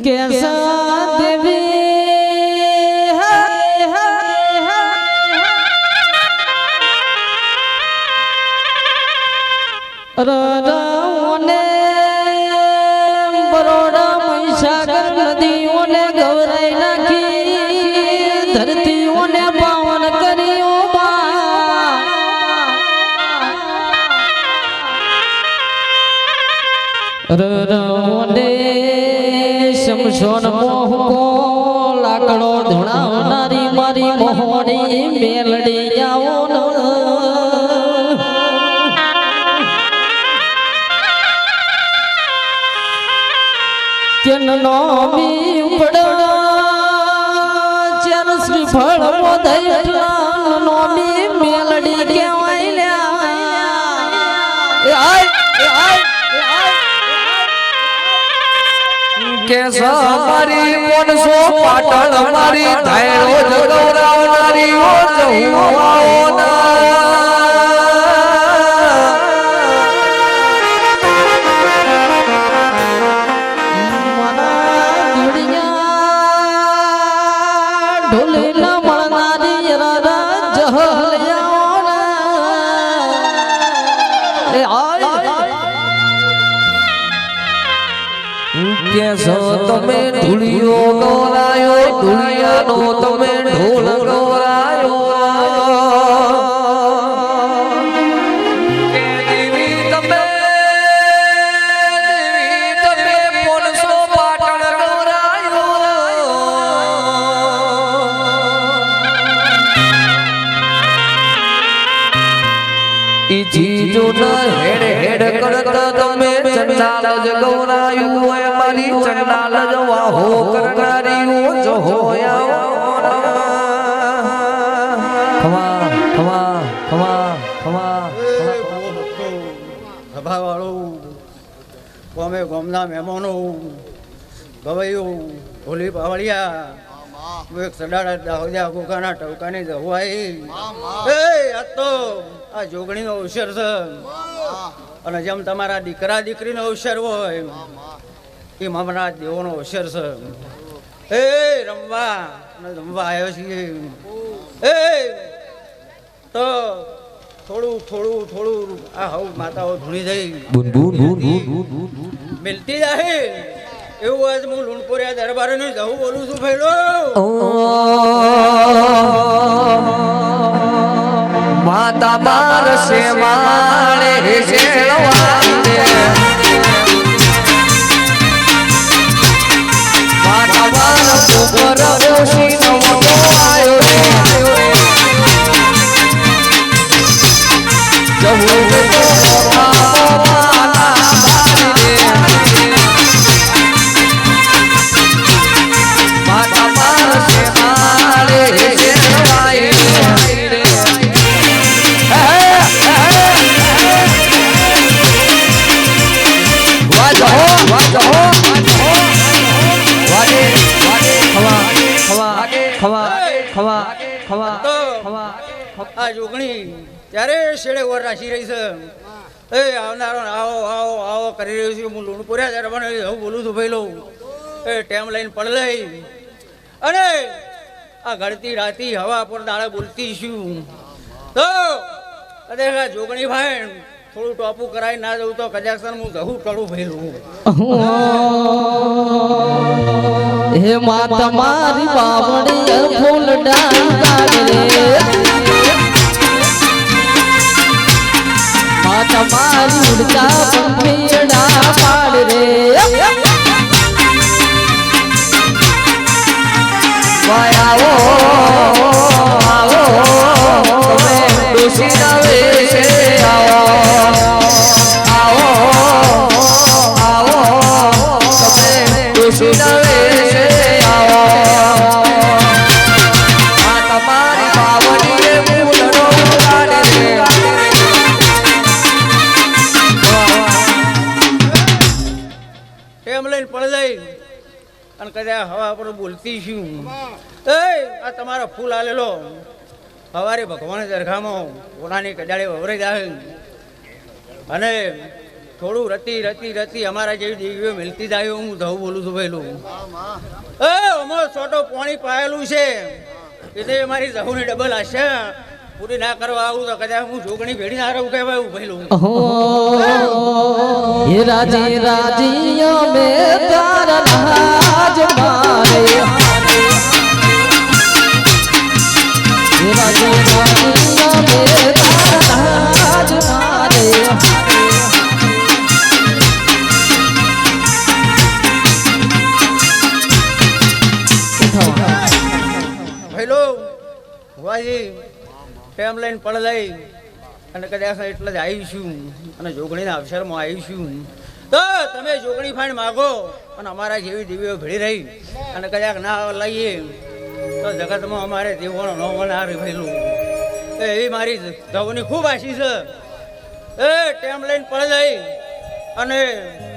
कैसा देवी ने बरोड़ा महिषागर नदियों ने गौराई नाखी धरतीओं ने पावन करियो ने शमशोन मोह को लाकड़ो धुणावनारी मारी मोहनी मेलड़ी जाओ नो भी उपड़ा चर श्रीफल मोदयला नो भी मेलड़ी केवायल्या कैसा मारी मनसो पाटण मारी धायरो जगवरावनारी ओ जहुआओना ढोलेला मळनारी रारा जहल्याओना कैसो तमे धुलियो गौरायो धुलियानो तमे ढोल गौरायो देवी तमे पोनसो पाटण गौरायो ई जीजो न हेड हेड करता तमे चंडाल जगौरायो मारी चंडाल जवा हो करनारी हो जो होया खमा खमा खमा खमा सभा वालों कोमे गोमना मेहमानो गवैयो होली पावड़िया एक सडाड़ा दाहोजा कोकाना टवकानी दवाई आ तो आ जोगणी नो अवसर છે અને જેમ તમારા દીકરા દીકરીનો અવસર હોય એમ હમણાં દેવોનો અવસર છે રમવા રમવા આવ્યો છીએ તો થોડું થોડું થોડું આ હવ માતાઓ ધૂણી જઈ મિલતી જાય એવું આજ હું લુણપુરિયા દરબારે નું જવું બોલું છું ફેલો માતા બાર સે માળે શેળવાને માતા બાર ઉપર ઓશી નવો આયો જવું તો માતા બાર સે માળે શેળવાય આ જોગણી ત્યારે શેડે ઓર રાખી રહી છે આવનારો આવો આવો આવો કરી રહ્યો છું હું લુણપુરિયા દરબારને હું બોલું છું ભાઈ ટેમ લઈને પડ લઈ અને આ ઘડતી રાતી હવા પર દાડે બોલતી છું તો કદાચ જોગણી ભાઈ થોડું ટોપું કરાવી ના જવું તો કદાચ હું જવું ટળું ભેલું હે મા તમારી બાવડી ફૂલ ડાંગ રે મા તમારી ઉડતા પંખીડા પાડ રે આવો આવો તમે ડોસી ના વેશે આવો આવો આવો તમે ડોસી ના વેશે આવો આ તમારી બાવડીએ ફૂલનો ઉડાડે રે એ ટેમ લઈને પડી જઈ અને કદાચ હવા પર બોલતી છું એ આ તમારો ફૂલ આલેલો સવારે ભગવાન દરગાહમાં ઓલાની કજાડે વવરાઈ જાય અને થોડું રતી અમારા જેવી દેવીઓ મિલતી જાય હું ધવું બોલું છું પહેલું એ અમારો છોટો પાણી પાયેલું છે એટલે મારી ધવુની ડબલ હશે પૂરી ના કરવા આવું તો કદાચ હું જોગણી ભેડી ના રહું કહેવાય પહેલું હે રાજી રાજી મે તારા લાજ મારે હે રાજી રાજી મે તારા લાજ મારે પહેલો વાજી ટેમ લઈને પડ લઈ અને કદાચ એટલે જ આવીશું અને જોગણીના અવસરમાં આવીશું તો તમે જોગણી ફાઈન માગો અને અમારા જેવી દેવીઓ ભેળી રહી અને કદાચ ના લઈએ તો જગતમાં અમારે દેવોનો ન વનાર ભેલું એવી મારી ધવની ખૂબ આશી છે એ ટેમ લઈને પડ લઈ અને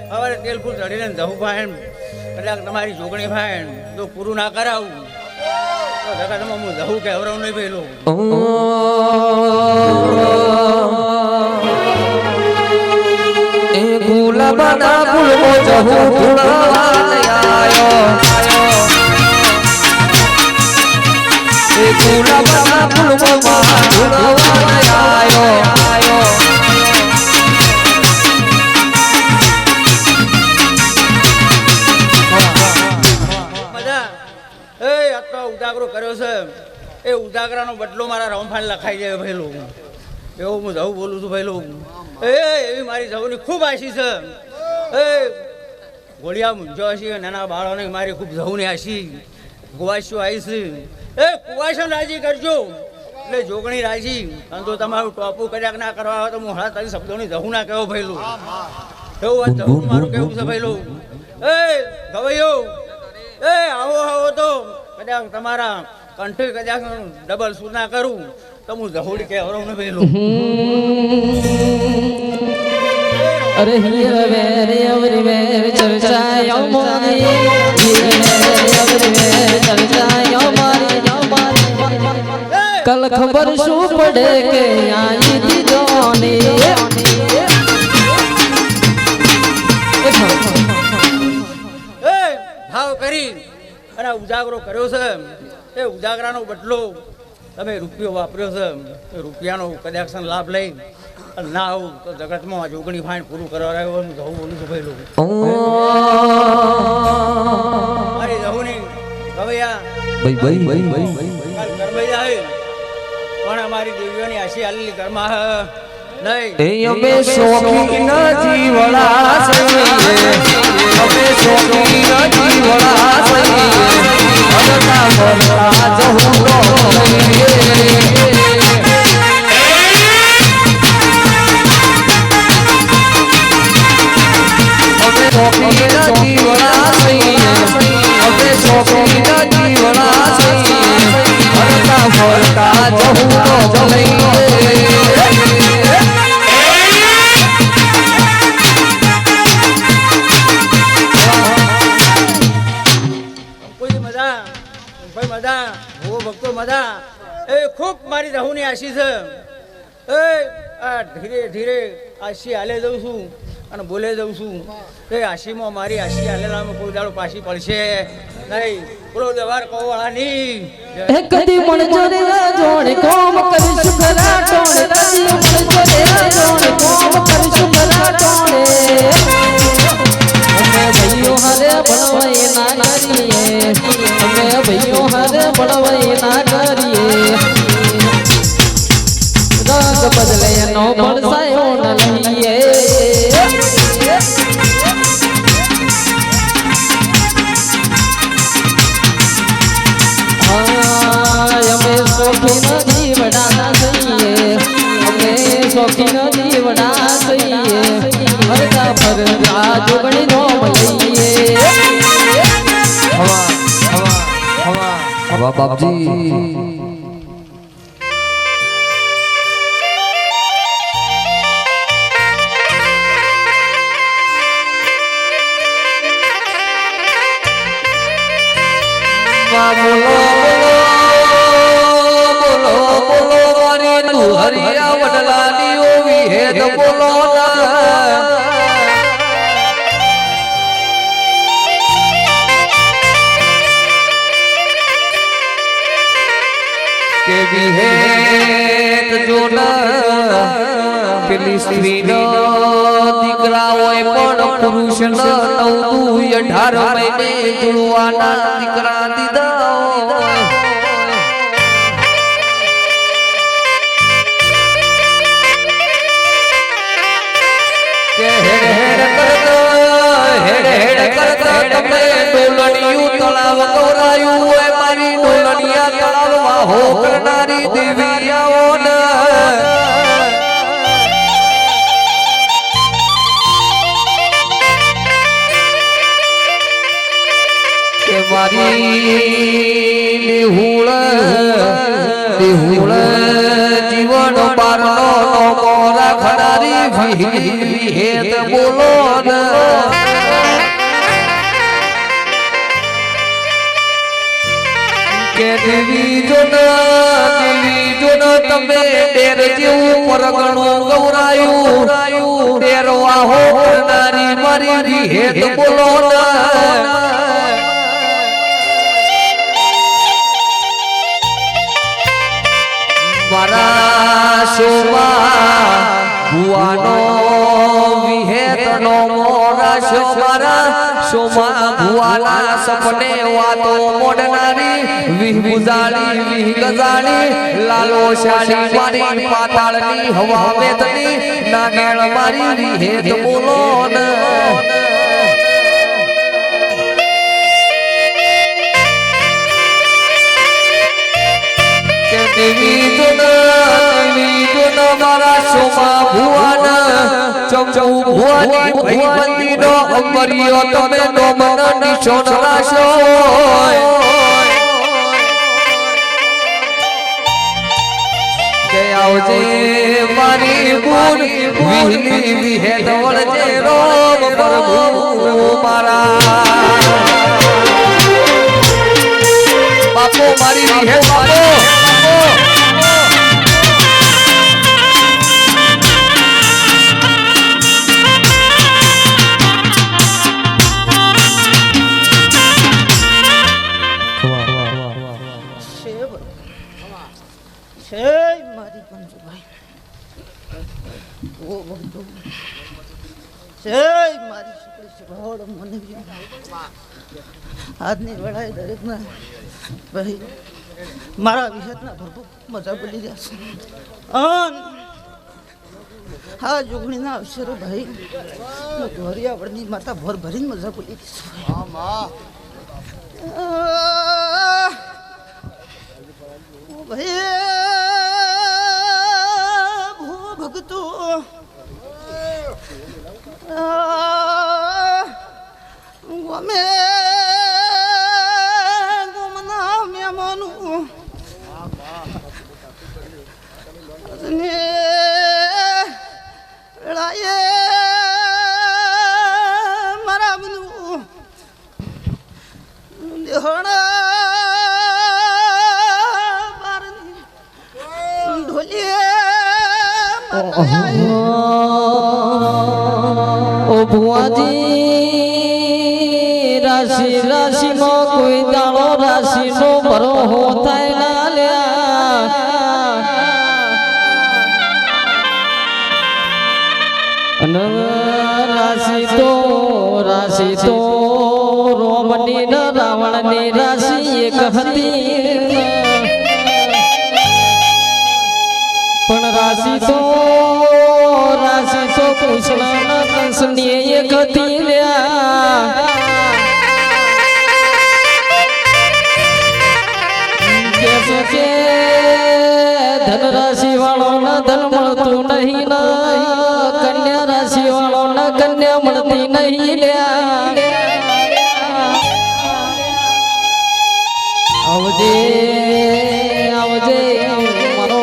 સવારે તેલ ફૂલ ચડીને ધવું ફાઈન કદાચ તમારી જોગણી ફાઈન જો પૂરું ના કરાવું તો જગતમાં હું ધવું કહેવરાવું નહીં ભેલું ગુલાબના ફૂલમો જહુ ફૂલાયો એ ગુલાબના ફૂલમો ફૂલાયો મજા એ આટલો ઉજાગરો કર્યો છે એ ઉજાગરાનો બદલો મારા રમફાન લખાઈ જાય ભેલું એવું હું જવું બોલું છું ભેલું એવી મારી જવની ખૂબ આશી છે એ ગોળિયા મૂંઝો હશે નાના બાળોને મારી ખૂબ જવની આશી કુવાશીઓ આવી છે એ કુવાશો રાજી કરજો એટલે જોગણી રાજી અને જો તમારું ટોપું કદાચ ના કરવા હોય તો હું હળા તારી શબ્દોની જવું ના કહેવો ભેલું એવું વાત જવું મારું કેવું છે ભેલું એ ગવૈયો એ આવો આવો તો કદાચ તમારા કંઠે કદાચ ડબલ શું ના કરું તો હું જહોડી કહેવરાવ ને ભેલું અરે હિયર વેરે અવરી વેર ચર્ચાયો મારી હિયર વેરે અવરી વેર ચર્ચાયો મારી કલ ખબર શું પડે કે આઈ દીધો ને એ ભાવ કરી અને ઉજાગરો કર્યો છે એ ઉજાગરાનો બદલો તમે રૂપિયો વાપર્યો છે એ રૂપિયાનો કદાચ લાભ લઈ ના આવું તો જગતમાં જોગણી ફાઈન પૂરું કરવા રહ્યો હું જવું બોલું છું પહેલું મારી જવુની ગવૈયા કાલ કરવાઈ જાય પણ અમારી દેવીઓની આશી આલેલી ઘરમાં નહીં અમે શોખીન જીવડા સઈએ અમે શોખીન જીવડા સઈએ અડતા મરતા જહુ રો અમે શોખીન જીવડા સઈએ અમે શોખીન જીવડા સઈએ અડતા મરતા જહુ રો ભક્તો મજા એ ખૂબ મારી રહુની આશી છે એ આ ધીરે ધીરે આશી હાલે જઉં છું અને બોલે જઉં છું એ આશીમાં મારી આશી હાલેલામાં કોઈ દાડો પાછી પડશે નહીં બોલો દવાર કહો વાળાની એક દી મણજો રે જોડે કોમ કરીશું ખરા ટોણે કદી મણજો રે જોડે કોમ કરીશું ખરા ટોણે અમે ભાઈઓ હારે ભણવાય ના કરીએ અમે ભાઈઓ હારે ભણવાય ના કરીએ રંગ બદલે નો પડસાયો ન લઈએ અમે શોખીન જીવડા સઈએ અમે શોખીન જીવડા સઈએ હરતા ફરતા જોગણી નો મળીએ હવા બાપજી હરિયા વડલાની ઓવી હેત બોલો કે વિહેત જોના પેલી સ્ત્રીનો દીકરા હોય પણ પુરુષ ન 18 મહિને જુવાના દીકરા દીધા કે હેડ કરતા તમે ડોલણિયું તળાવ ગૌરાયું હોય મારી ડોલણિયા તળાવમાં હો કરનારી દેવીયાઓને કે મારી દેહુળ જીવન બારનો મોરા ખડારી વિહેત બોલો કે દેવી જોન તમે ડેર જેવું પરગણું ગૌરાયું ડેરવા હો કરનારી મારી વિહેત બોલો મારા શોભા ભુવાનો વિહેતનો મોરા શોમારા શોમા ભુવાના સપને વાતો મોડનારી વિહુજાળી વિહગજાળી લાલો શાળી મારી પાતાળની હવા વેતની નાગેણ મારી વિહેત બોલો ન દેવી જોના મારા શોમા ભુવાના ચમચૌ ભુવાની ભઈબંધી નો અંબરિયો તમે નો મન નિશોન રાશો કે આવજે મારી ગુણ વિહલી વિહેત વળજે રોમ પ્રભુ મારા બાપો મારી વિહેત મારો આજની વેળાએ દરેકના ભાઈ મારા વિહેતના ભરપૂર મજા બોલી રહ્યા છે અન હા જોગણીના અવસરે ભાઈ ધોરિયા વળની માતા ભોર ભરીને મજા બોલી રહી છે ભાઈ ભૂ ભગતો ગમે ગમના મહેમાનું મારા બધું દેહણા ઢોલીએ ઓ ભુવાજી રાશિ રાશિનો કોઈ દાડો રાશિનો ભરો થાય ના લ્યા અને રાશિ તો રોમની ને રાવણની રાશિ એક હતી પણ રાશિ તો કૃષ્ણ કંસની એક હતી લ્યા કે ધન રાશિ વાળો ના ધન મળતું નહીં ના કન્યા રાશિ વાળો ના કન્યા મળતી નહીં લ્યા આવજે આવજે મારો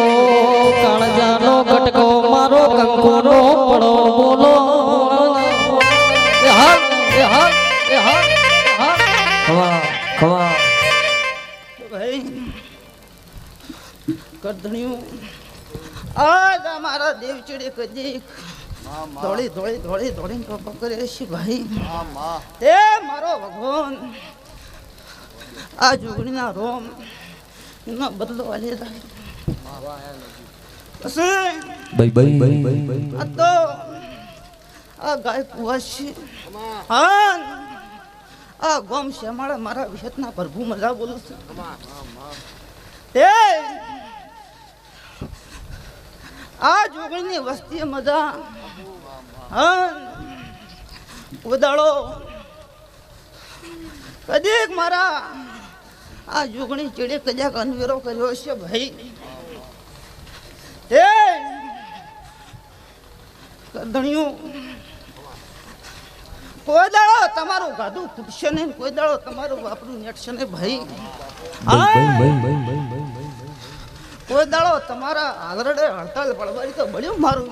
કાળજાનો કટકો મારો કંકોનો પડો બોલો ખવા ખવા કરધણિયું આજ અમારા દેવ ચડે કદી દોડી દોડી દોડી દોડીને ટોપો કરે છે ભાઈ તે મારો ભગવાન આ જોગણીના રોમ એનો બદલો આલે જાય આ તો આ ગાય પુવાસ છે હા આ ગોમ શ્યામાળા મારા વિહતના પ્રભુ મજા બોલું છું તે આ જોગણીની વસ્તી મજા હા ઉદાળો કદીક મારા આ જોગણી ચીડે કદાક અનવેરો કર્યો છે ભાઈ તે કરધણિયું કોઈ દાડો તમારું ગાધું ખૂટશે નહીં કોઈ દાડો તમારું વાપરું નેટશે નહીં ભાઈ કોઈ દાડો તમારા આગરડે હડતાલ પડવાની તો બળ્યું મારું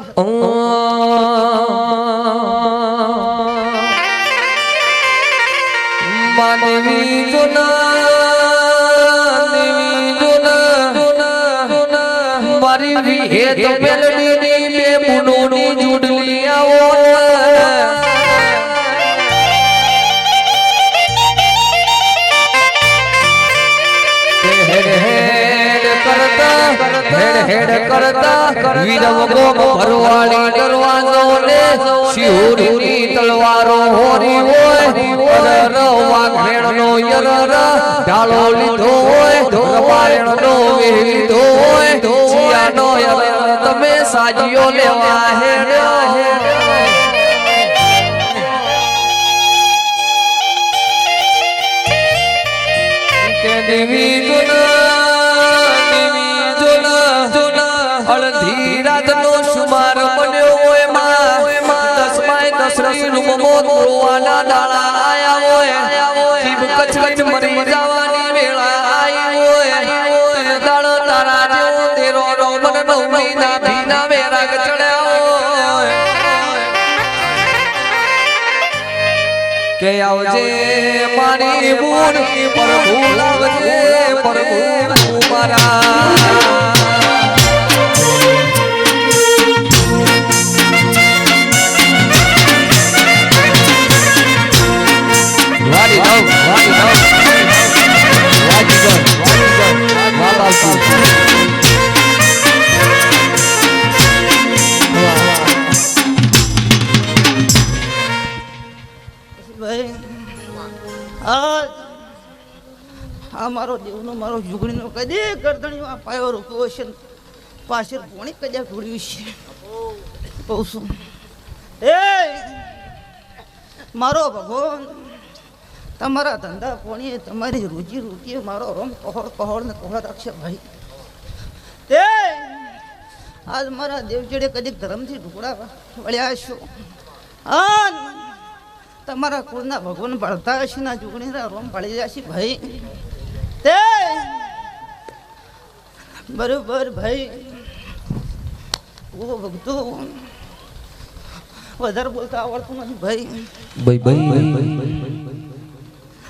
માનવી મારી વિહેત મેલડીની બે મુનોની જુડલી આવો હેડ કરતા વીરવગો ભરવાડી દરવાજો ને શિહોરીની તલવારો હોરી હોય અરર વાઘેણનો યરર ઢાળો લીધો હોય રપાયણનો વેહ લીધો હોય ચિયાનો યરર તમે સાજીઓ લેવા હેડ્યા કે દેવી ધીરાતનો સુમાર બન્યો હોય માં દસમાય દસરી રૂમો રોવાના ડાળા આયા હોય જીભ કચ કચ મરી જવાની વેળા આઈ હોય દાળ તારા જેવો તેરો રોમન નવમીના ભીના વેરાગ ચડ્યા હોય કે આવજે મારી બૂન પ્રભુ લાવજે પ્રભુ મારા મારો દેવનો મારો જુગણીનો કદી ગરદણીઓ આ પાયો રૂપ્યો છે પાછળ પોણી કદાચ ઢોળ્યું છે કહું છું એ મારો ભગવાન તમારા ધંધા પોણીએ તમારી રોજી રોટીએ મારો રોમ કહોડ ને કહોડ રાખશે ભાઈ તે આજ મારા દેવચેડે કદીક ધર્મથી ઢુકડા વળ્યા છો આ તમારા કુળના ભગવાન ભળતા હશે ના જુગણીના રોમ પાડી જશે ભાઈ તે બરોબર ભાઈ ઓ ભક્તો વધારે બોલતા આવડતું નથી ભાઈ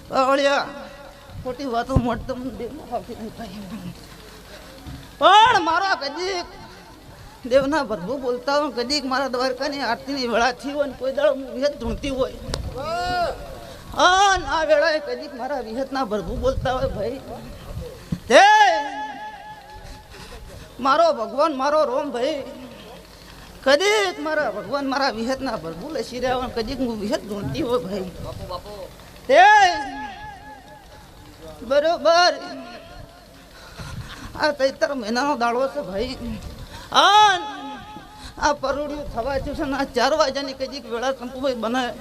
બાવળિયા ખોટી વાતો મળતો મને દેવમાં આવતી નહીં ભાઈ પણ મારા કદીક દેવના પ્રભુ બોલતા હોય કદીક મારા દ્વારકાની આરતીની વેળા થી હોય કોઈ દાડો હું વિહત ધૂણતી હોય આ વેળાએ કદીક મારા વિહતના પ્રભુ બોલતા હોય ભાઈ તે મારો ભગવાન મારો રોમ ભાઈ કદીક મારા ભગવાન મારા વિહતના પ્રભુ લસી રહ્યા હોય કદીક હું વિહત ધૂણતી હોય ભાઈ તે બરોબર આ ચૈત્ર મહિનાનો દાડો છે ભાઈ આ પરોડિયું થવા થયું છે ને આ 4 વાગ્યાની કદીક વેળા કંકુભાઈ બનાવે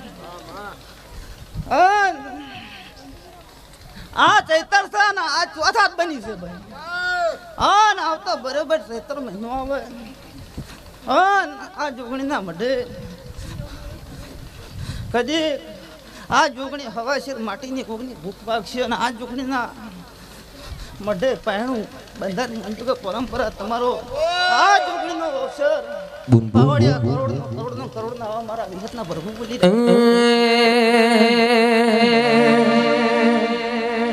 આ ચૈતર છે ને આ ચોથા બની છે ભાઈ ને આવતો બરોબર ચૈત્ર મહિનો આવે આ જોગણીના મઢે કદી આ જોગણી હવાશેર માટીની કોગની ભૂખ વાગશે અને આ જોગણીના મઢે પહેણું બંધારની અંતર્ગત પરંપરા તમારો આ જોગણીનો અવસર કરોડ આવા મારા વિહતના પ્રભુ બોલી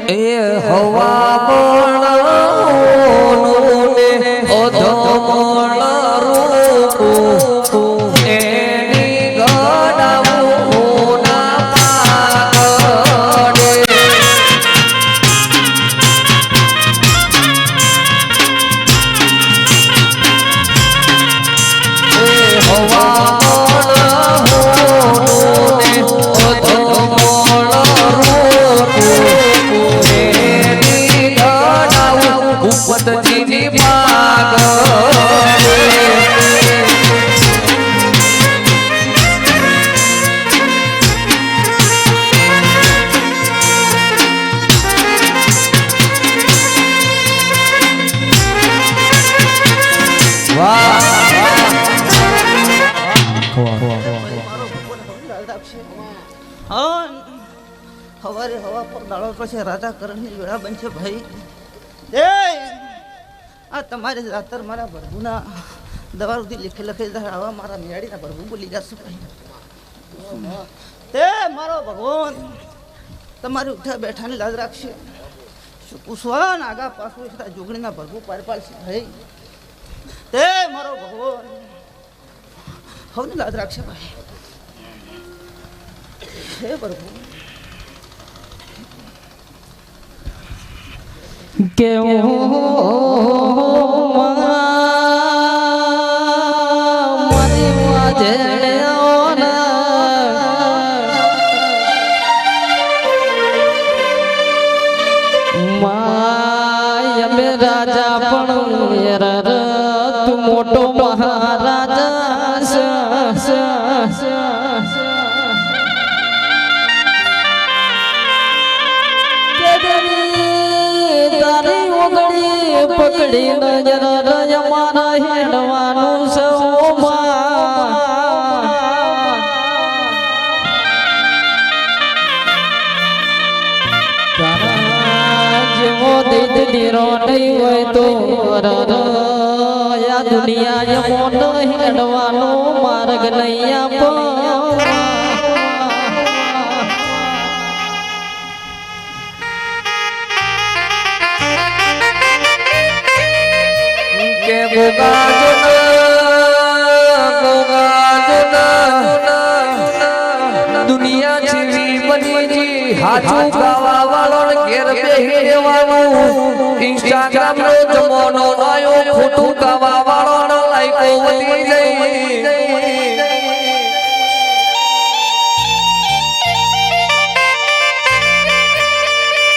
એ હવા હવારે હવા પર દાડો પછી રાજા કરણની વેળા બનશે ભાઈ એ આ તમારે જાતર મારા ભરભુના દવા સુધી લખે આવા મારા મેળીના ભરભુ બોલી જશે ભાઈ તે મારો ભગવાન તમારી ઉઠ્યા બેઠાની લાજ રાખશે કુશવાન આગા પાછું જોગણીના ભરભુ પાર પાડશે ભાઈ તે મારો ભગવાન હવની લાજ રાખશે ભાઈ હે પ્રભુ કે મારી વાજણે માય મે રાજા પણ તું મોટો મહારાજા તારી ઓગળી પકડી નજર મારા હેડવાનું જેવો દીરો નહીં હોય તો યા દુનિયા જમો હેડવાનો માર્ગ નહીં આપો દુનિયા જેવી બની હાચું ગાવા વાળો ઘેર બેહી રહેવાનું ઇન્સ્ટાગ્રામ નો જમાનો આયો ખોટું ગાવા વાળો લાઈકો વધી જઈ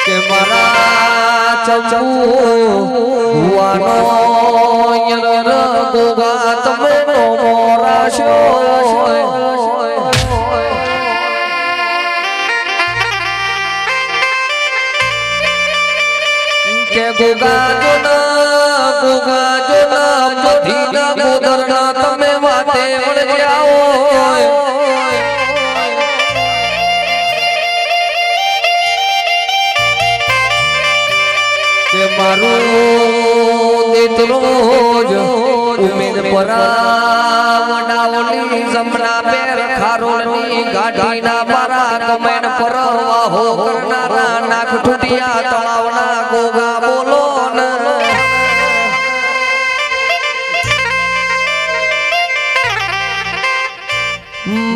કે મારા ચંપુ હુવાનો યર ગોગા તમે નો મોરાશો કે ગોગા જોના મધીના ગોદરના તમે વાતે વળગ્યા કે મારું દીકરો જ ઉમેદ પરાવડાવની જમણા પેર ખારોળની ગાડીના મારા કમેન પરવાહો કરનારા નાક તૂટિયા તળાવના ગોગા બોલો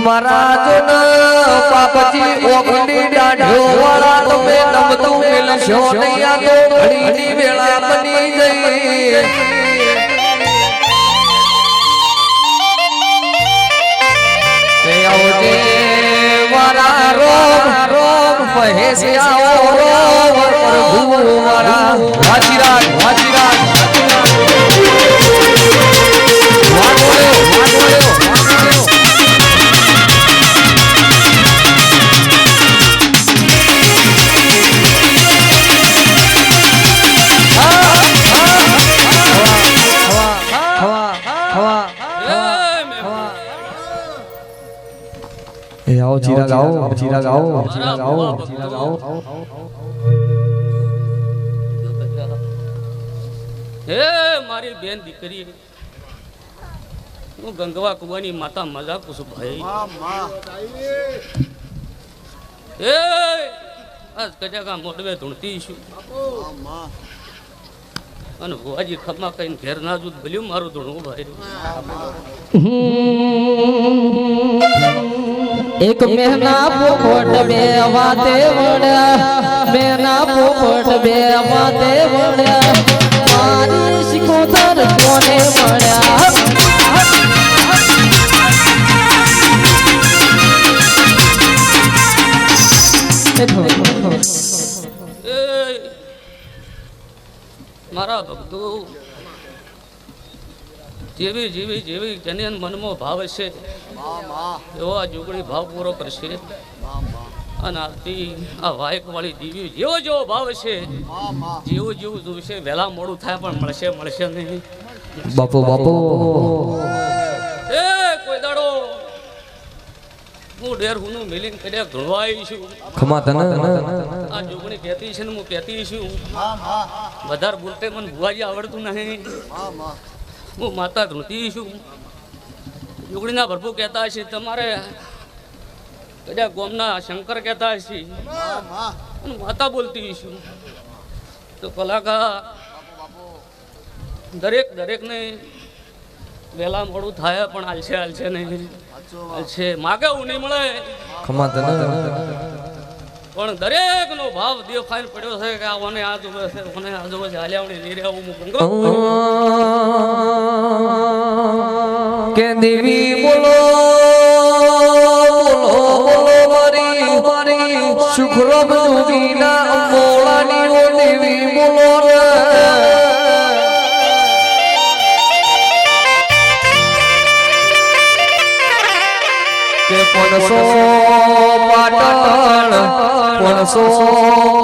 મહારાજના પાપજી ઓગણી દાઢો વાળા તમે નમતું મિલશો નહીં આ તો ઘડીની વેળા બની જઈ આવજે વાળા રોમ પહેસ્યા રોમ પ્રભુ વાળા વાજીરાજ आओ जीरा गाओ હે મારી બેન દીકરી હું ગંગવા કુવાની માતા મજાક છું ભાઈ એ આજ કજાકા મોડવે ધૂણતી છું અને ભુવાજી ખમા કઈને ઘેર ના જૂથ ભલ્યું મારું ધૂણવું ભાઈ એક મહેના પોપટ બે વાતે વળ્યા મહેના પોપટ બે વાતે વળ્યા મારી શિકોતર કોને મળ્યા મારા ભક્તો જેવી જેવી જેવી જેને મનમાં ભાવ હશે એવો આ જોગણી ભાવ પૂરો કરશે અને આરતી આ વાયક વાળી દીવી જેવો જેવો ભાવ હશે જેવું જેવું જોઈશે વહેલા મોડું થાય પણ મળશે નહીં બાપુ એ કોઈ દાડો હું ડેર હુનું મિલિંગ કદાચ ધોળવાઈ છું ખમા તને આ જોગણી કહેતી છે ને હું કહેતી છું વધારે બોલતે મને ભુવાજી આવડતું નહીં હું માતા ધૂણતી છું જોગણીના પ્રભુ કહેતા છે તમારે કદાચ ગોમના શંકર કહેતા છે અને માતા બોલતી છું તો કલાકાર દરેકને વહેલા મોડું થાય પણ હાલશે નહીં હાલશે માગે એવું નહીં મળે ખમા તને પણ દરેકનો ભાવ દેખાઈને પડ્યો છે કે આને આ જોવે છે મને આ જોવે છે હાલ્યાવણી નહીં રહેવું હું ગંગો કે દેવી બોલો મારી સુખરબ જોગીના મોળાની ઓ દેવી બોલો કે 500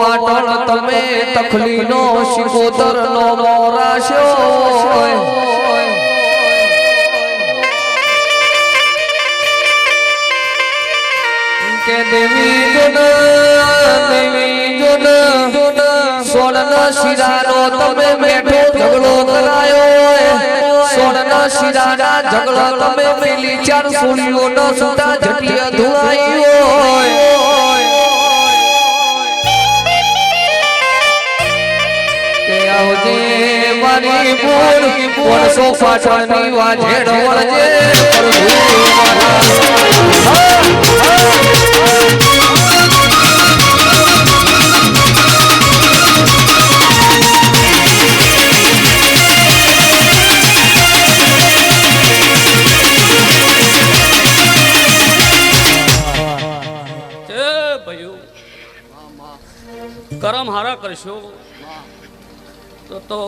પાટણ તમે તખલીનો શિકોતરનો મોરાશ્યો કે દેવી જોન સોનના શિરાનો તમે મેઠો ઝઘડો કરાયો સોનના શિરાના ઝઘડો તમે પેલી ચાર સોળીઓનો સુતા જટિયા ધોળાઈ કે આવજે મારી બોલ 500 પાટણની વાજેડ વળજે કરમ હારા કરશો તો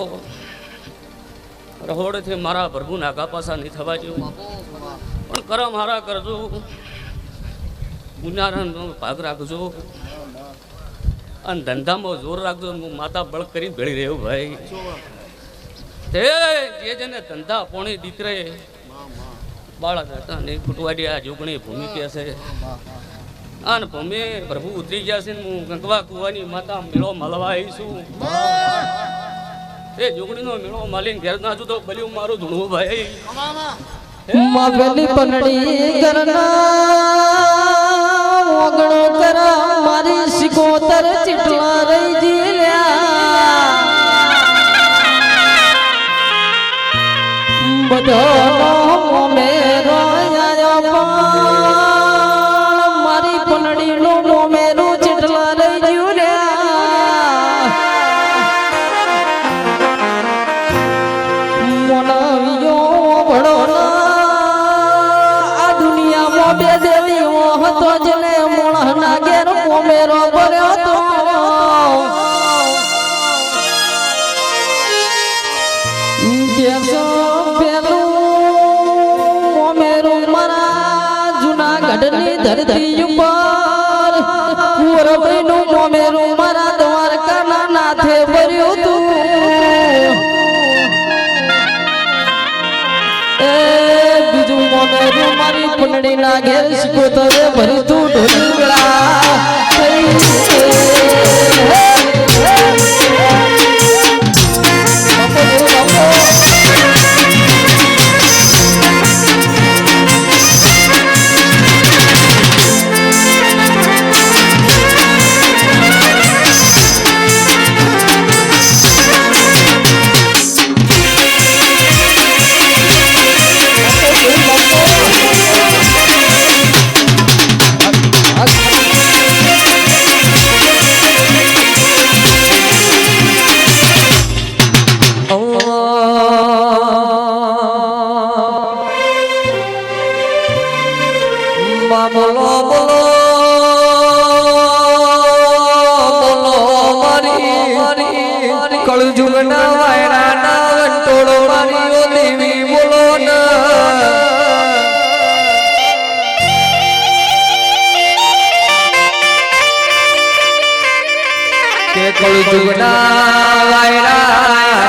રહોડેથી મારા પ્રભુ નાગા પાસા નહીં થવા જેવું પણ કરમ હારા કરજો ગુનારાનો ભાગ રાખજો અને ધંધામાં જોર રાખજો હું માતા બળ કરી ભેળી રહ્યો ભાઈ તે જે જેને ધંધા પોણી દીકરે બાળક હતા ને કુટવાડી આ જોગણી ભૂમિ કે છે અને ભૂમિ પ્રભુ ઉતરી ગયા છે હું ગંગવા કુવાની માતા મેળો મળવા આવીશું એ જોગણીનો મેળો માલીને ઘેર નાચું તો ભલ્યું મારું ધૂણવું ભાઈ મગની પનડી કરના ઓગણો કરા મારી સિકોતર ચીટલા રહી જીલ્યા બધો મેરો આયો મારી પનડી નો મોમેરો ચીટલા રહી જીલ્યા મોનવિયો ભણો બે દેવી હતો જને મોણના ઘેર મોમેરો ભર્યો તો કેસો પેલું મોમેરો મારા જૂનાગઢની ધરતી ઉપર કુંવરબાઈનું મોમેરો મારા દ્વારકાના નાથે ભર્યું તું બીજું મોમેરું મારી પનડી ના ઘેર સિકોતરે ભરી તું ઢોલગડા બોલો મારી કળજુગના વાયરાના વંટોળો મારી ઓ દેવી બોલો કે કળજુગના વાયરા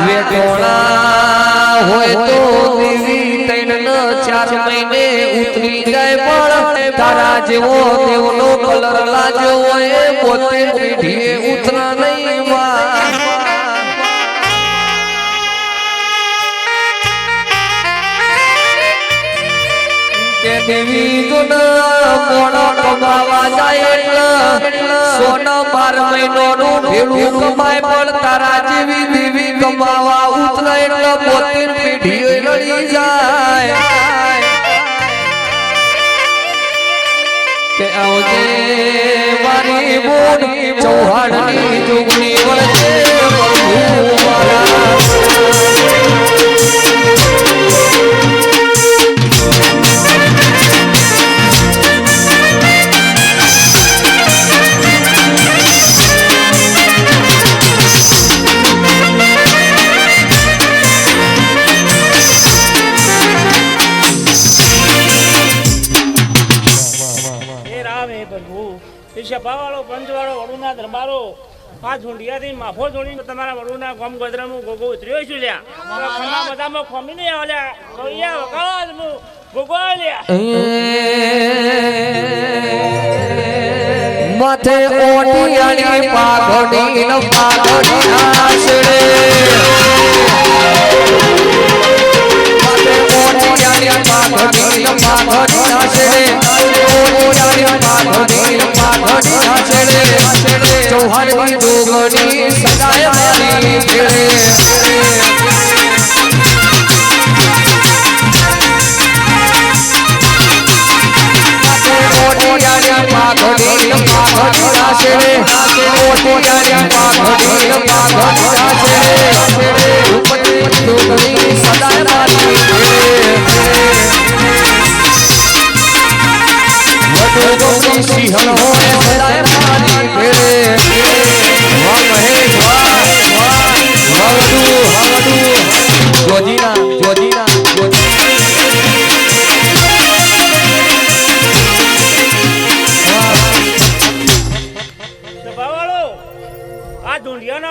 વેટોળા હોય તો દેવી 3 ને 4 મહિને ઉતરી જાય પણ તારા જેવો દેવનો કલર લાગ્યો હોય 72 પેઢીએ ઉતરા નહીં માં કે દેવી ગુના મોણો કમાવા જાય એટલે સોના 12 મહિનાનું ભેળું કમાય પણ તારા જેવી દેવી કમાવા ઉતરે એટલે 72 પેઢીઓ લડી જાય કે આવજે મારી બોન ચૌહાણની જોગણી વળજે પ્રભુ મારા સભાવાળો પંચવાળો વડુના દરબારો આ ઝુંડિયાથી માફો જોડીને તમારા વડુના ગામ ગોદરામાં ગોગો ઉતર્યો છું લ્યા ખમા બધામાં ખમી નહીં આવ્યા કૈયા વકાળા હું ગોગો લ્યા માથે ઓટિયાની પાઘડી ન પાઘડી આશરે માથે ઓટિયાની પાઘડી ન પાઘડી આશરે ઓટિયાની પાઘડી ન પાઘડી આશરે ચૌહાણની જોગણી સદાય મારી ભેળે પાઘડી પાઘડી આશરે ઓટિયાની પાઘડી પાઘડી આશરે રૂપની જોગણી સદાય મારી ભેળે જોગણી સિંહણ હોય સદાય મારી ભેળે વાહ મહેશ વાહ હવડુ જોજીના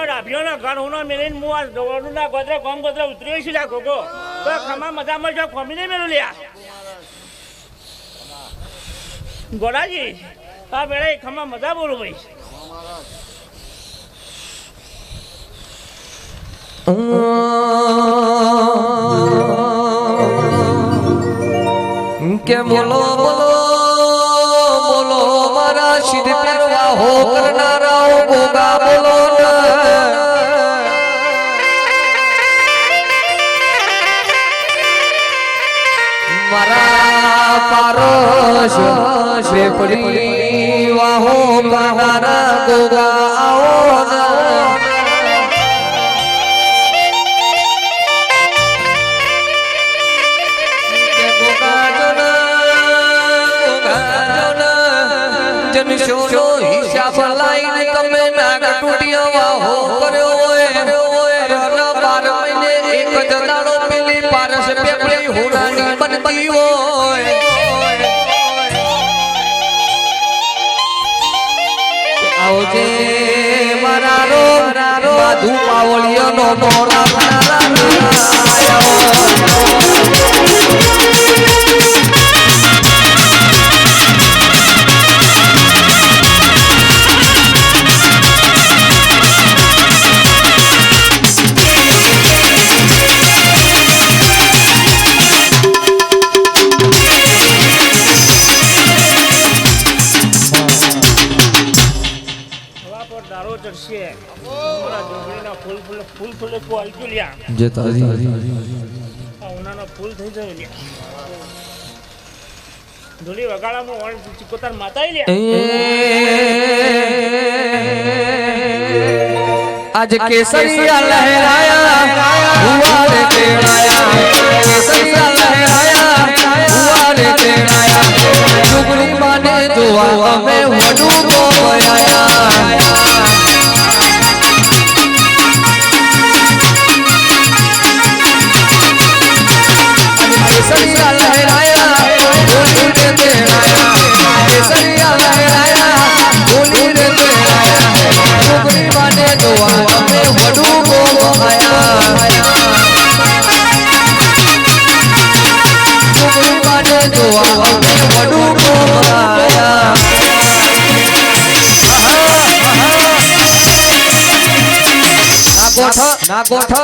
ડાભીઓના ઘર હું મેળીને હું આ વડુના ગોદરા ગામ ગોદરા ઉતર્યો છું લ્યા ગોગો તો ખમા મજામાં જો ખમી નહીં મેળું લ્યા ગોડાજી આ વેળે ખમા મજા બોલું ભાઈ કે બોલો બોલો બોલો મારા સિદ્ધ પરવા હો કરનારાઓ ગોગા બોલો મારા પારોશ શ્રેપડી વાહો કરનારા ગોગા આવો હિસાબ લાઈને તમે નાગ તૂટ્યો વાહો કર્યો હોય રન 12 મહિને એક જનાળો પેલી પારસ પેપડી હોનાની બનતી હોય આવજે મારા રો માધુ પાવળિયાનો મોરા ફૂલ થઈ જાય ધોલી વગાડામાં ચિકોતાર માતા आज केसरिया लहराया हुआ रे तेराया केसरिया लहराया हुआ रे तेराया जुगनू माने दुआ में वडू को आया केसरिया लहराया होली रे तेराया केसरिया लहराया होली रे तेराया जुगनू माने दुआ में वडू को आया ના ગોઠ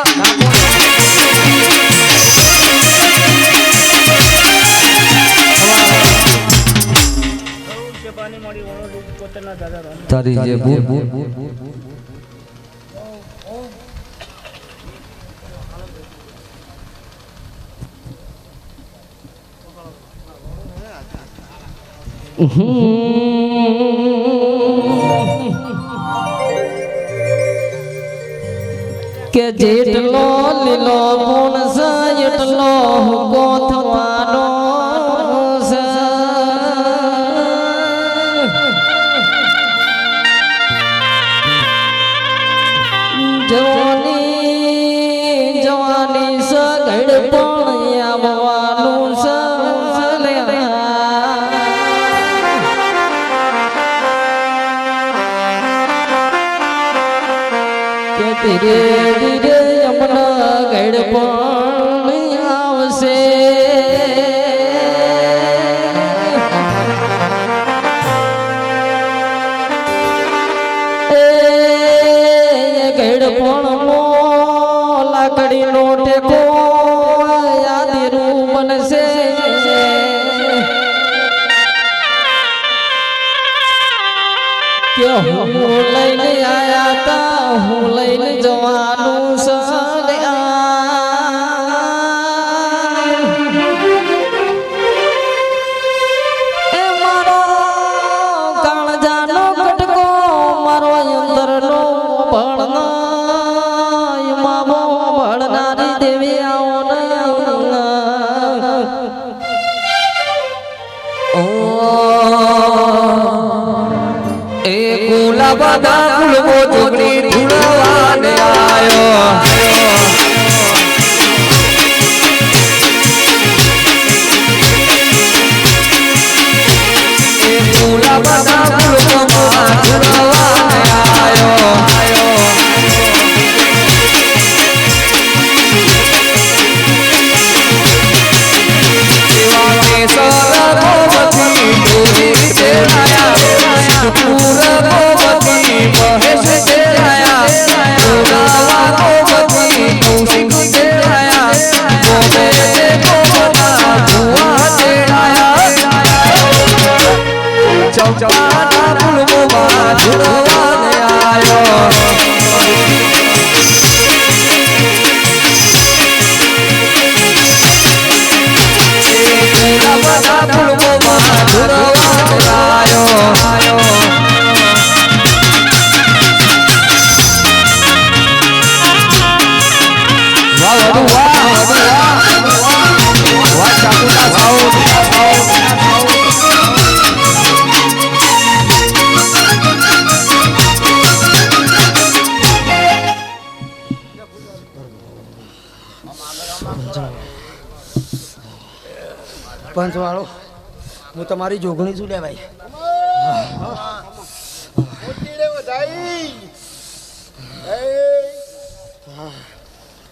પાણી મોડી વણો પોતાના દાદા રામ તારી જે બોલ કે જેટલો લીલો ગુણ છે એટલો હુકો થવાનો છે જવાની જવાની સગડ પણ આવવાનું છે કે ધીરે ધીરે યમુના ગઢ પણ આવશે ગઢ પણ લાકડીનો ટેકો યાદીરું બનશે કે હું લઈને આયા તા હું લઈને જવાનું એ મારો કાળજાનો કટકો મારો અંદરનો ભણના મામો ભણનારી દેવી આવો એ ગુલાબના ફૂલવો જોગણી ધૂળવાને આયો એ ગુલાબના ફૂલવોમાં ધૂળવાને આયો દેવાને સરગોવતી ડોરી ચેરાયા પૂરગોવતી મહેશ ચેરાયા પૂરગોવતી કૌશિક ચેરાયા ગોમે તે ગોવતા ધુઆ ચેરાયા ચંપાના ફૂલમાં ધૂળવાને આયો ગુલાબના ફૂલમાં ધૂળવાને આયો પંચવાળો હું તમારી જોગણી શું લે ભાઈ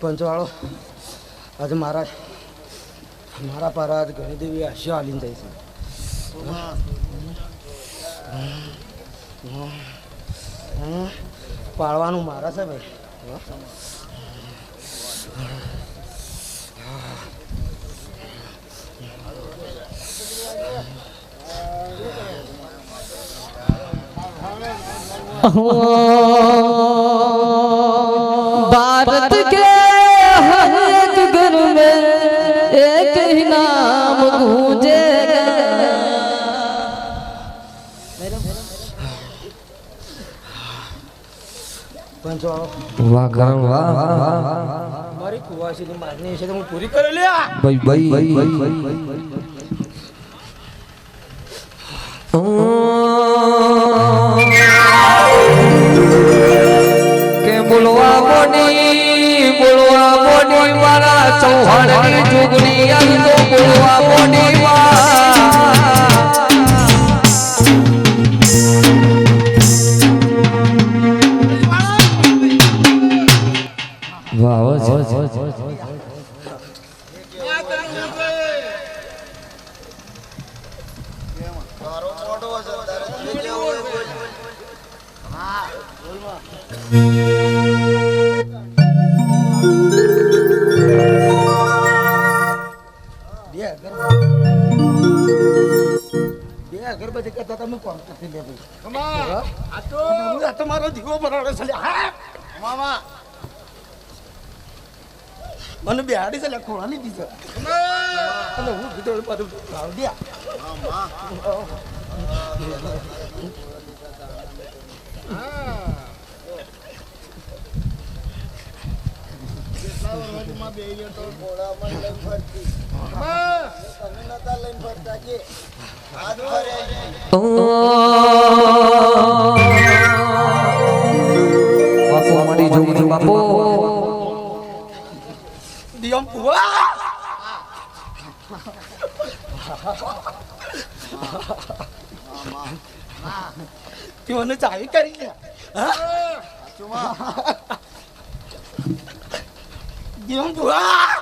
પંચવાળો આજે મારા પારા આજ ઘણી દેવી આશા હાલીને જાય છે પાળવાનું મારા છે ભાઈ भारत के हर एक घर में एक ही नाम गूंजेगा પંચવાળો વાહ કરણ વાહ મારી કુવાસીની માગણી છે તો હું પૂરી કરી લ્યા ભાઈ કે બોલવા બોની મારા ચૌહાણની જોગણી આવી તો બોલવા બોની વાહ વાહ તમે કોમ કરી લે ભાઈ આ તો મારો દીવો બરાબર છે હા મામા મને બેહાડી છે લે ખોળાની દીધો અને હું કીધું બધું ભાવ દે બાપુ મારી જોગણી બાપુ દિયમ પુઆ તું મને ચાવી કરી લે દિયમ પુઆ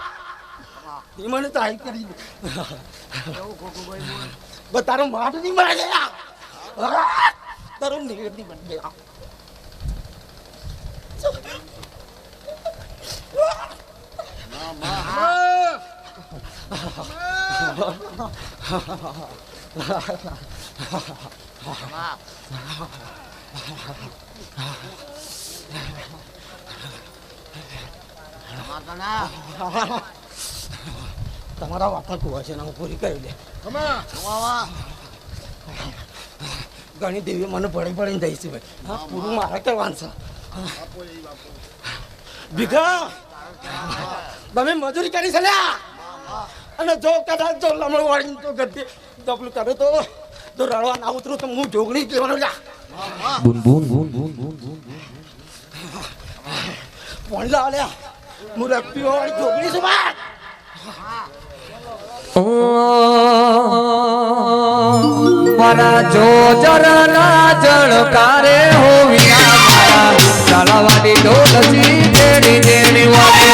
તું મને ચાવી કરી લે તારો માટ નહીં મળે તારો નીકળ નહીં બને તમારા વાપા કુવા છે ને હું પૂરી કરી દે ઘણી દેવી મને પડી પડીને દઈશ ભાઈ હા પૂરું મારે કરવાનું છે ભીખા તમે મજૂરી કરી છે અને જો કદાચ જો લમણ વાળી તો ગદ્દી ડબલું કરે તો રડવા ના ઉતરું તો હું જોગણી કહેવાનું લ્યા બૂન બૂન બૂન બૂન બૂન બૂન પોણલા આલ્યા હું રક્તિઓ વાળી જોગણી છું ભાઈ મારા જો જરના જળકારે હો વિના મારા ચાલવાની ઢોલસી જેડી જેડી વાગે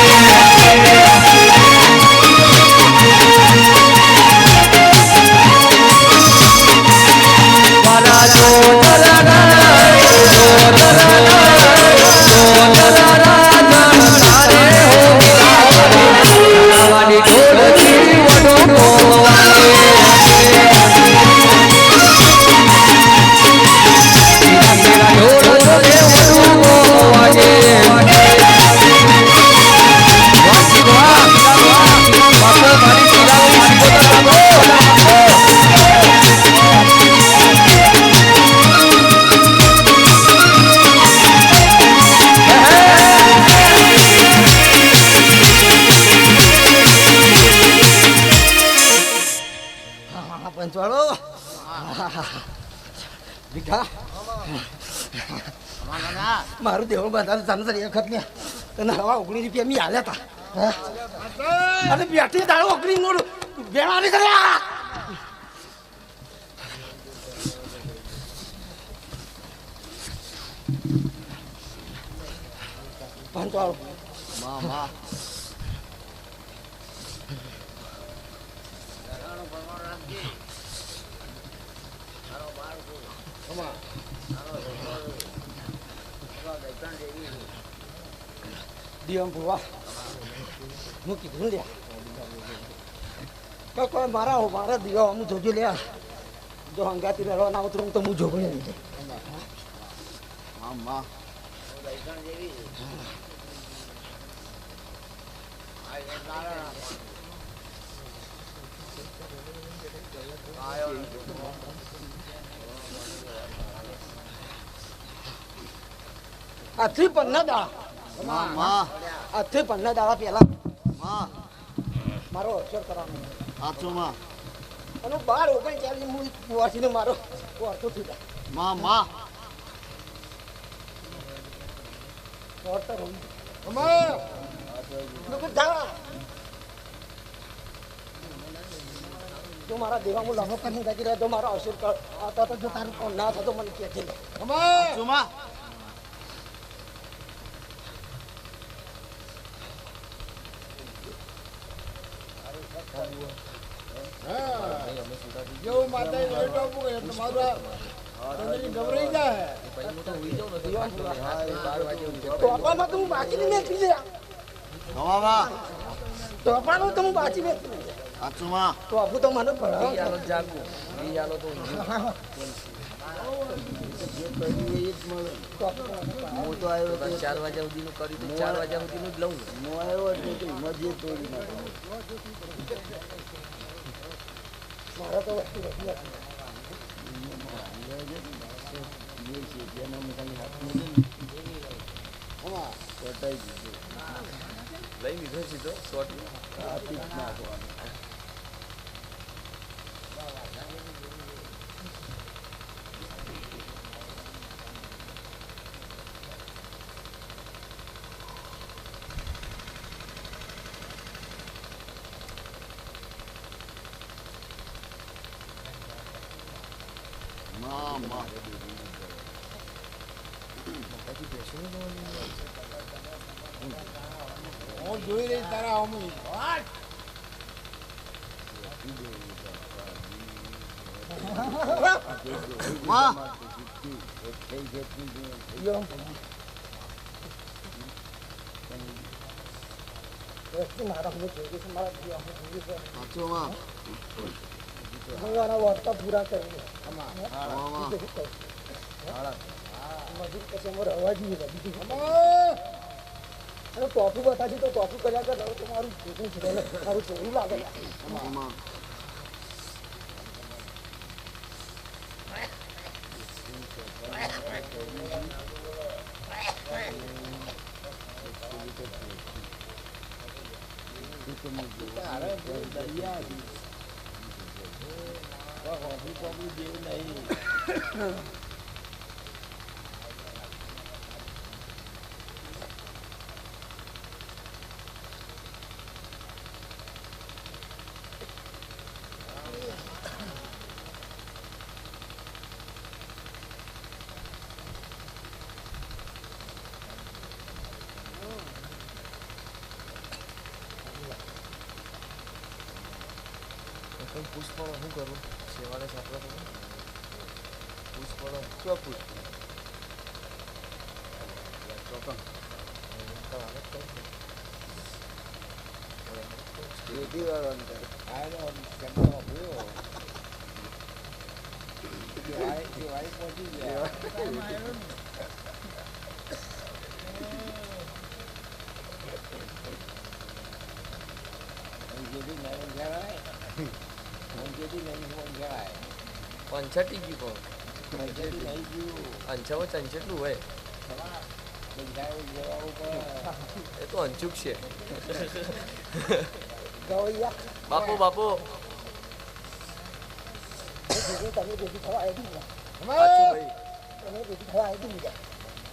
મારા જો જરના જળકારે હો વિના ચાલવાની ઢોલસી વડો પંચવાળો ભીખા મારું દેવું બધા ચાલુ વખત ને તને હવા 19 રૂપિયા મી હાલ્યા હતા અને બેઠી દાડો 19 મોડું બેણા નહીં કર્યા પંચવાળો દિયમ ભુવા હું કીધું લ્યા કોઈ મારા દિયો હું જોજો લ્યા જો હંગાતી રહેવા ના ઉતરું તો હું જોગણી આવી જાય આથી પન્ના દાડા આથી પન્ના દાડા પેલા મારો અક્ષર કરવાનો અને 12 39 હું વાસીને મારો અર્થો થઈ જાય જો મારા દેવા હું લમો કરીને લાગી રહ્યા તો મારો અવસર આવતા તો જો તારું કોણ ના થતો મને કે જેવું માતા લેટ આપું એટલે મારું ગભરાઈ જાય તો આપવામાં તો હું બાકી નહીં મેળવી લે તો આપવાનું તો હું બાકી મેળવી તો આપું તો મને ભણાવો હું તો આવ્યો 4 વાગ્યા સુધીનું કર્યું તો 4 વાગ્યા સુધીનું જ લઉં ને. હું આવ્યો એટલે તો મજે તોડી નાખ્યો. મારા તો વસ્તુ નથી આપી. લઈ લીધો સીધો શોર્ટ હું જોઈ રહી તારા અમી વાર્તા પૂરા કરી મજૂર પછી અમારે અવાજ નહીં ટોપું બતાવશે તો ટોપું કર્યા કર તમારું છોકરું છે મારું છોકરું લાગે જેવું નહીં પુષ્પળો શું કરું સેવાને સાપડો પુષ્પળો શું પુષ્પ પંચાટી ગયું પણ અંછામાં ચંચેટલું હોય એ તો અંચુક છે બાપુ બાપુ તમે ભેગી થવા આવી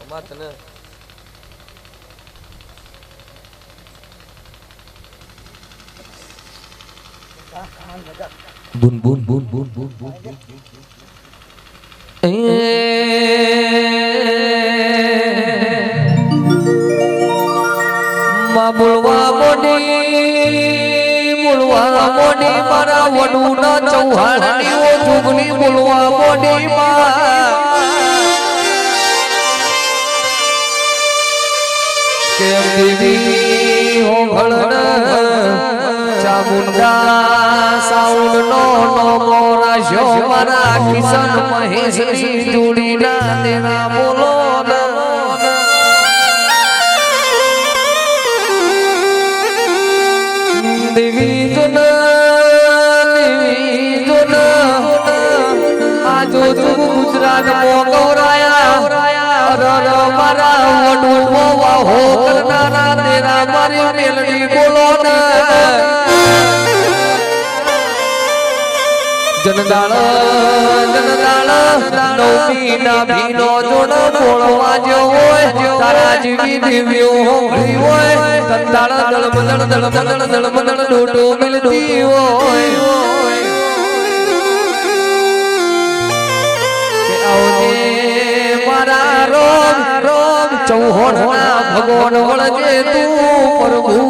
અમાર તને Bun bun bun bun bun bun. બોલવા મોડી મારા વડુના ચૌહાણની ઓ જુગની બોલવા મોડી કેમ દેવી હો ભળન ચામુંડા સાઉન્ડ નો મોરા શો મારા કિશન મહેશની જોડીના તેના બોલો દેવી જન આજો તું ગુજરાત મોગરાયા મારા વડુ વાહો કરનારા તેરા મારી મેલડી બોલો જનદાળ નવમી ના ભીનો જોડ બોલવા જો હોય તારા જેવી દેવીઓ હોળી હોય તંદાળ દળ ડોટો મિલતી હોય કે આવને મારા રોમ ચૌહાણના ભગવાન વળજે તું પ્રભુ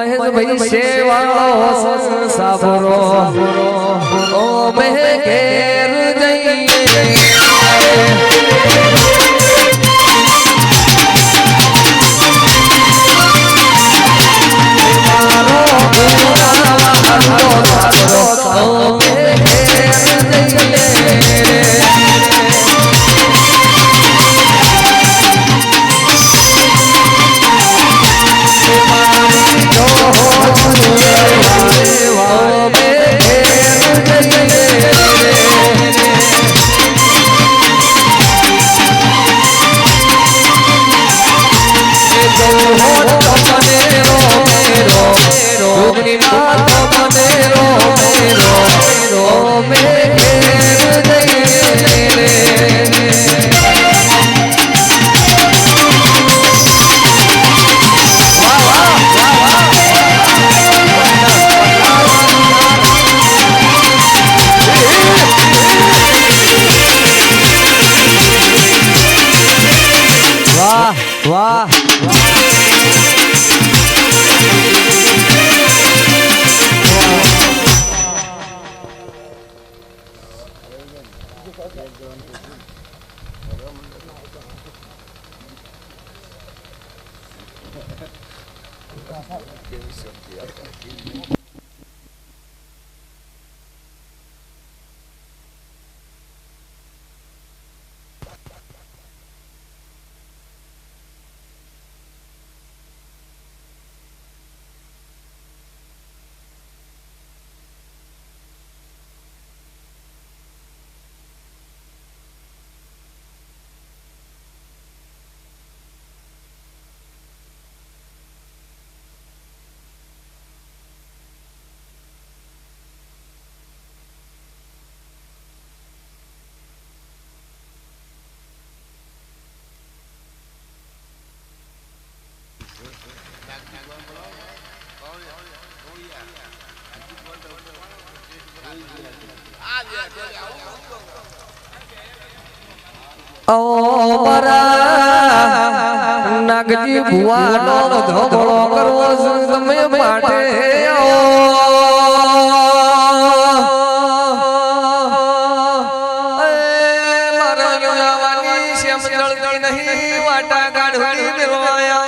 મહેશભાઈ સેવાળો સાબરો ઓ મેં ઘેર જઈએ વાહ નાગજી ભુવાનો ધોળો કરવો તમે માટે મારો યુવાની શ્યામ જળતી નહીં વાટા કાઢવાની દેવાયા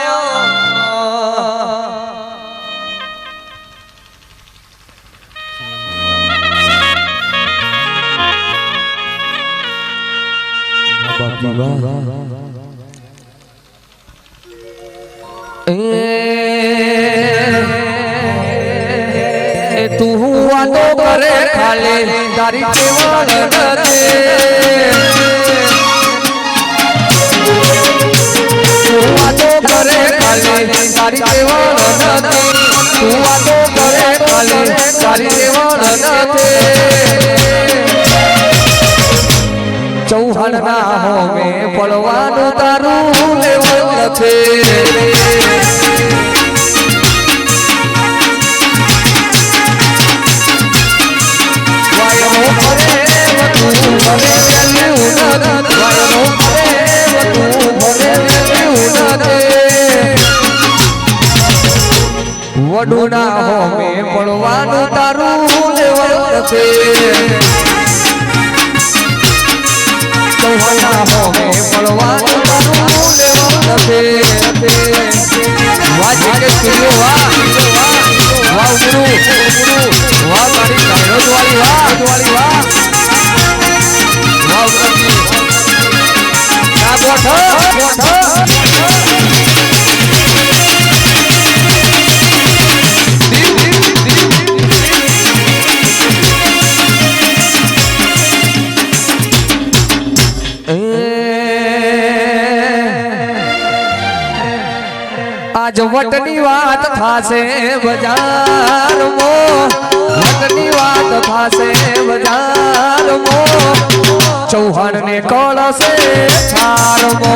તું વાતો કરે ખાલી તારી કેવળ તું વાતો કરે ખાલી તારી કેવળ તું વાતો કરે ખાલી તારી કેવળ ચૌહાણ ના હોમે પડવાનું તારું લેવલ નથી વડુના હોમે પડવાનું તારું લેવલ નથી કે સ્ટુડિયો વાહ વાહ ઉમરું વાહ મારી ગાયરોજ વાળી વાહ વાહ ઉમરજી ના ગોઠો આજ વટની વાત થાશે બજારમાં વટની વાત થાશે બજારમાં ચૌહાણ ને કળશે છારમાં